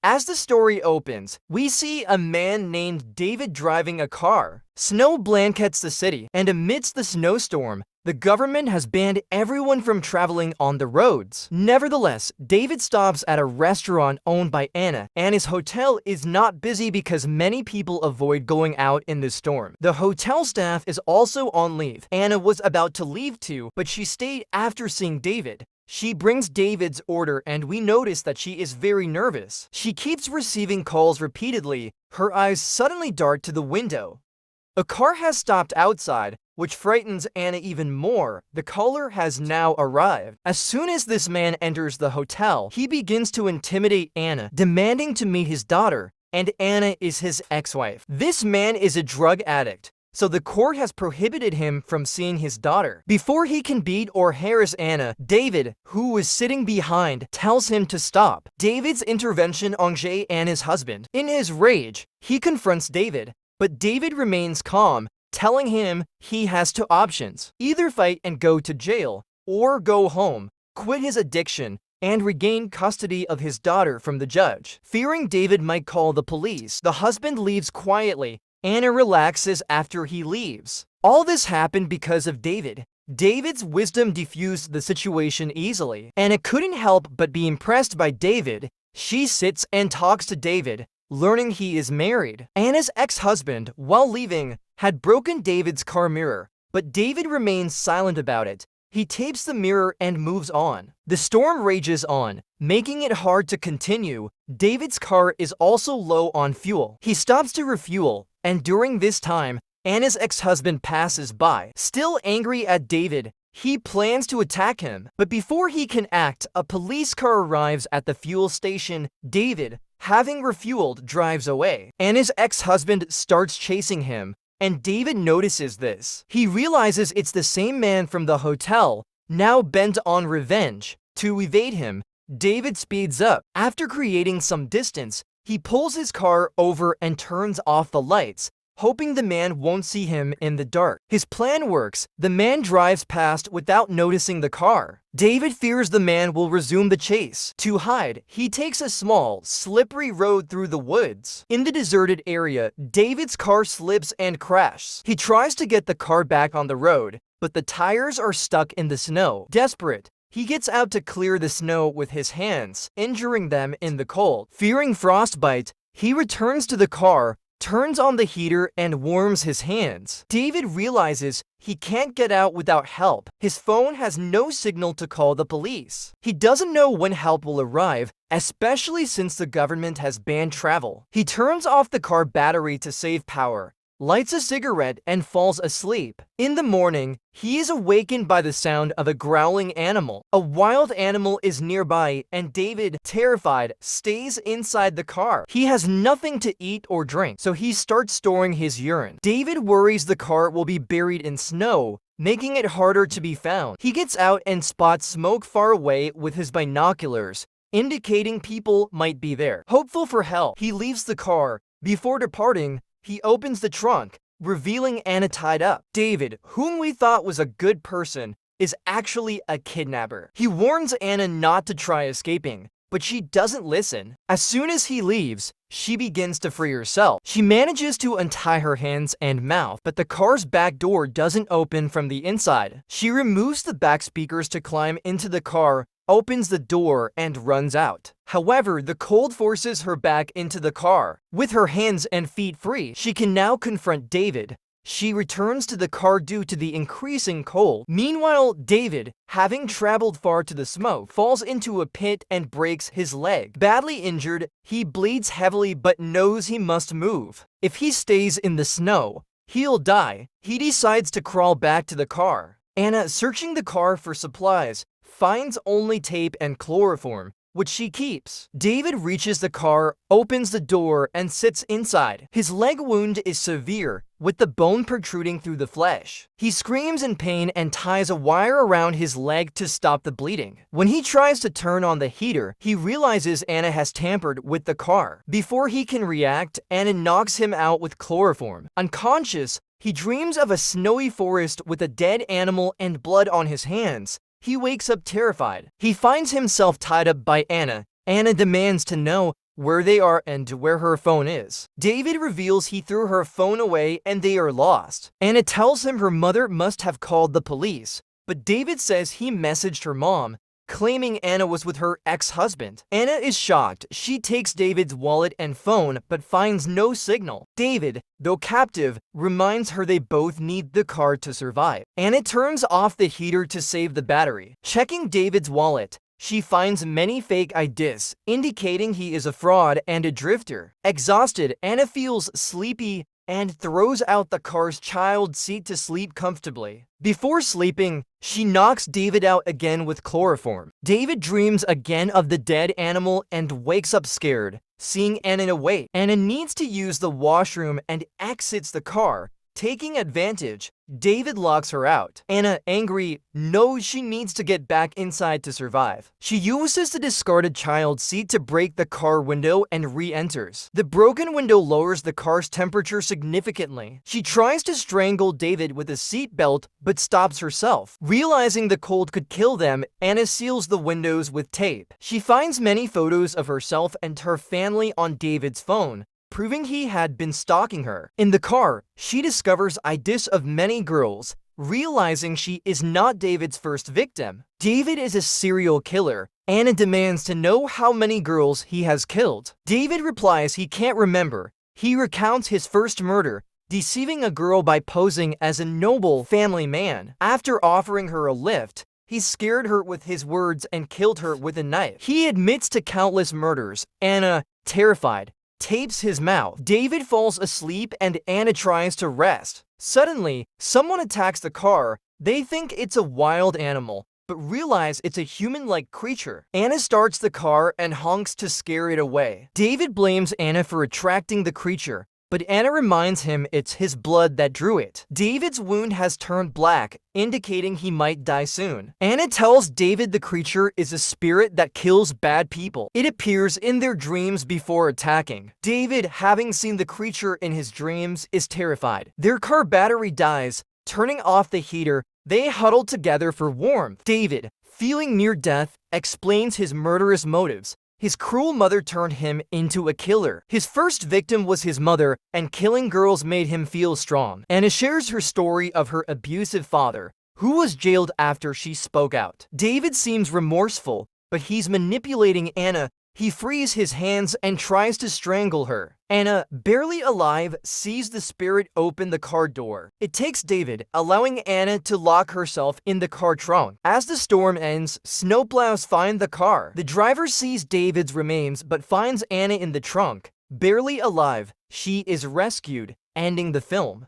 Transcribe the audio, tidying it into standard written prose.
As the story opens, we see a man named David driving a car. Snow blankets the city, and amidst the snowstorm, the government has banned everyone from traveling on the roads. Nevertheless, David stops at a restaurant owned by Anna, and his hotel is not busy because many people avoid going out in the storm. The hotel staff is also on leave. Anna was about to leave too, but she stayed after seeing David. She brings David's order and we notice that she is very nervous. She keeps receiving calls repeatedly. Her eyes suddenly dart to the window. A car has stopped outside, which frightens Anna even more. The caller has now arrived. As soon as this man enters the hotel, he begins to intimidate Anna, demanding to meet his daughter, and Anna is his ex-wife. This man is a drug addict, so the court has prohibited him from seeing his daughter. Before he can beat or harass Anna, David, who was sitting behind, tells him to stop. David's intervention engages Anna's husband. In his rage, he confronts David, but David remains calm, telling him he has two options: either fight and go to jail, or go home, quit his addiction, and regain custody of his daughter from the judge. Fearing David might call the police, the husband leaves quietly. Anna relaxes after he leaves. All this happened because of David. David's wisdom diffused the situation easily. Anna couldn't help but be impressed by David. She sits and talks to David, learning he is married. Anna's ex-husband, while leaving, had broken David's car mirror, but David remains silent about it. He tapes the mirror and moves on. The storm rages on, making it hard to continue. David's car is also low on fuel. He stops to refuel, and during this time, Anna's ex-husband passes by. Still angry at David, he plans to attack him. But before he can act, a police car arrives at the fuel station. David, having refueled, drives away. Anna's ex-husband starts chasing him, and David notices this. He realizes it's the same man from the hotel, now bent on revenge. To evade him, David speeds up. After creating some distance, he pulls his car over and turns off the lights, hoping the man won't see him in the dark. His plan works. The man drives past without noticing the car. David fears the man will resume the chase. To hide, he takes a small, slippery road through the woods. In the deserted area, David's car slips and crashes. He tries to get the car back on the road, but the tires are stuck in the snow. Desperate, he gets out to clear the snow with his hands, injuring them in the cold. Fearing frostbite, he returns to the car, turns on the heater, and warms his hands. David realizes he can't get out without help. His phone has no signal to call the police. He doesn't know when help will arrive, especially since the government has banned travel. He turns off the car battery to save power, lights a cigarette, and falls asleep. In the morning, he is awakened by the sound of a growling animal. A wild animal is nearby, and David, terrified, stays inside the car. He has nothing to eat or drink, so he starts storing his urine. David worries the car will be buried in snow, making it harder to be found. He gets out and spots smoke far away with his binoculars, indicating people might be there. Hopeful for help, he leaves the car. Before departing, he opens the trunk, revealing Anna tied up. David, whom we thought was a good person, is actually a kidnapper. He warns Anna not to try escaping, but she doesn't listen. As soon as he leaves, she begins to free herself. She manages to untie her hands and mouth, but the car's back door doesn't open from the inside. She removes the back speakers to climb into the car, opens the door, and runs out. However, the cold forces her back into the car. With her hands and feet free, she can now confront David. She returns to the car due to the increasing cold. Meanwhile, David, having traveled far to the smoke, falls into a pit and breaks his leg. Badly injured, he bleeds heavily but knows he must move. If he stays in the snow, he'll die. He decides to crawl back to the car. Anna, searching the car for supplies, finds only tape and chloroform, which she keeps. David reaches the car, opens the door, and sits inside. His leg wound is severe, with the bone protruding through the flesh. He screams in pain and ties a wire around his leg to stop the bleeding. When he tries to turn on the heater, he realizes Anna has tampered with the car. Before he can react, Anna knocks him out with chloroform. Unconscious, he dreams of a snowy forest with a dead animal and blood on his hands. He wakes up terrified. He finds himself tied up by Anna. Anna demands to know where they are and where her phone is. David reveals he threw her phone away and they are lost. Anna tells him her mother must have called the police, but David says he messaged her mom, claiming Anna was with her ex-husband. Anna is shocked. She takes David's wallet and phone, but finds no signal. David, though captive, reminds her they both need the car to survive. Anna turns off the heater to save the battery. Checking David's wallet, she finds many fake IDs, indicating he is a fraud and a drifter. Exhausted, Anna feels sleepy and throws out the car's child seat to sleep comfortably. Before sleeping, she knocks David out again with chloroform. David dreams again of the dead animal and wakes up scared, seeing Anna awake. Anna needs to use the washroom and exits the car. Taking advantage, David locks her out. Anna, angry, knows she needs to get back inside to survive. She uses the discarded child seat to break the car window and re-enters. The broken window lowers the car's temperature significantly. She tries to strangle David with a seat belt, but stops herself. Realizing the cold could kill them, Anna seals the windows with tape. She finds many photos of herself and her family on David's phone, proving he had been stalking her. In the car, she discovers IDs of many girls, realizing she is not David's first victim. David is a serial killer. Anna demands to know how many girls he has killed. David replies he can't remember. He recounts his first murder, deceiving a girl by posing as a noble family man. After offering her a lift, he scared her with his words and killed her with a knife. He admits to countless murders. Anna, terrified, tapes his mouth. David falls asleep and Anna tries to rest. Suddenly, someone attacks the car. They think it's a wild animal, but realize it's a human-like creature. Anna starts the car and honks to scare it away. David blames Anna for attracting the creature, but Anna reminds him it's his blood that drew it. David's wound has turned black, indicating he might die soon. Anna tells David the creature is a spirit that kills bad people. It appears in their dreams before attacking. David, having seen the creature in his dreams, is terrified. Their car battery dies. Turning off the heater, they huddle together for warmth. David, feeling near death, explains his murderous motives. His cruel mother turned him into a killer. His first victim was his mother, and killing girls made him feel strong. Anna shares her story of her abusive father, who was jailed after she spoke out. David seems remorseful, but he's manipulating Anna. He frees his hands and tries to strangle her. Anna, barely alive, sees the spirit open the car door. It takes David, allowing Anna to lock herself in the car trunk. As the storm ends, snowplows find the car. The driver sees David's remains but finds Anna in the trunk. Barely alive, she is rescued, ending the film.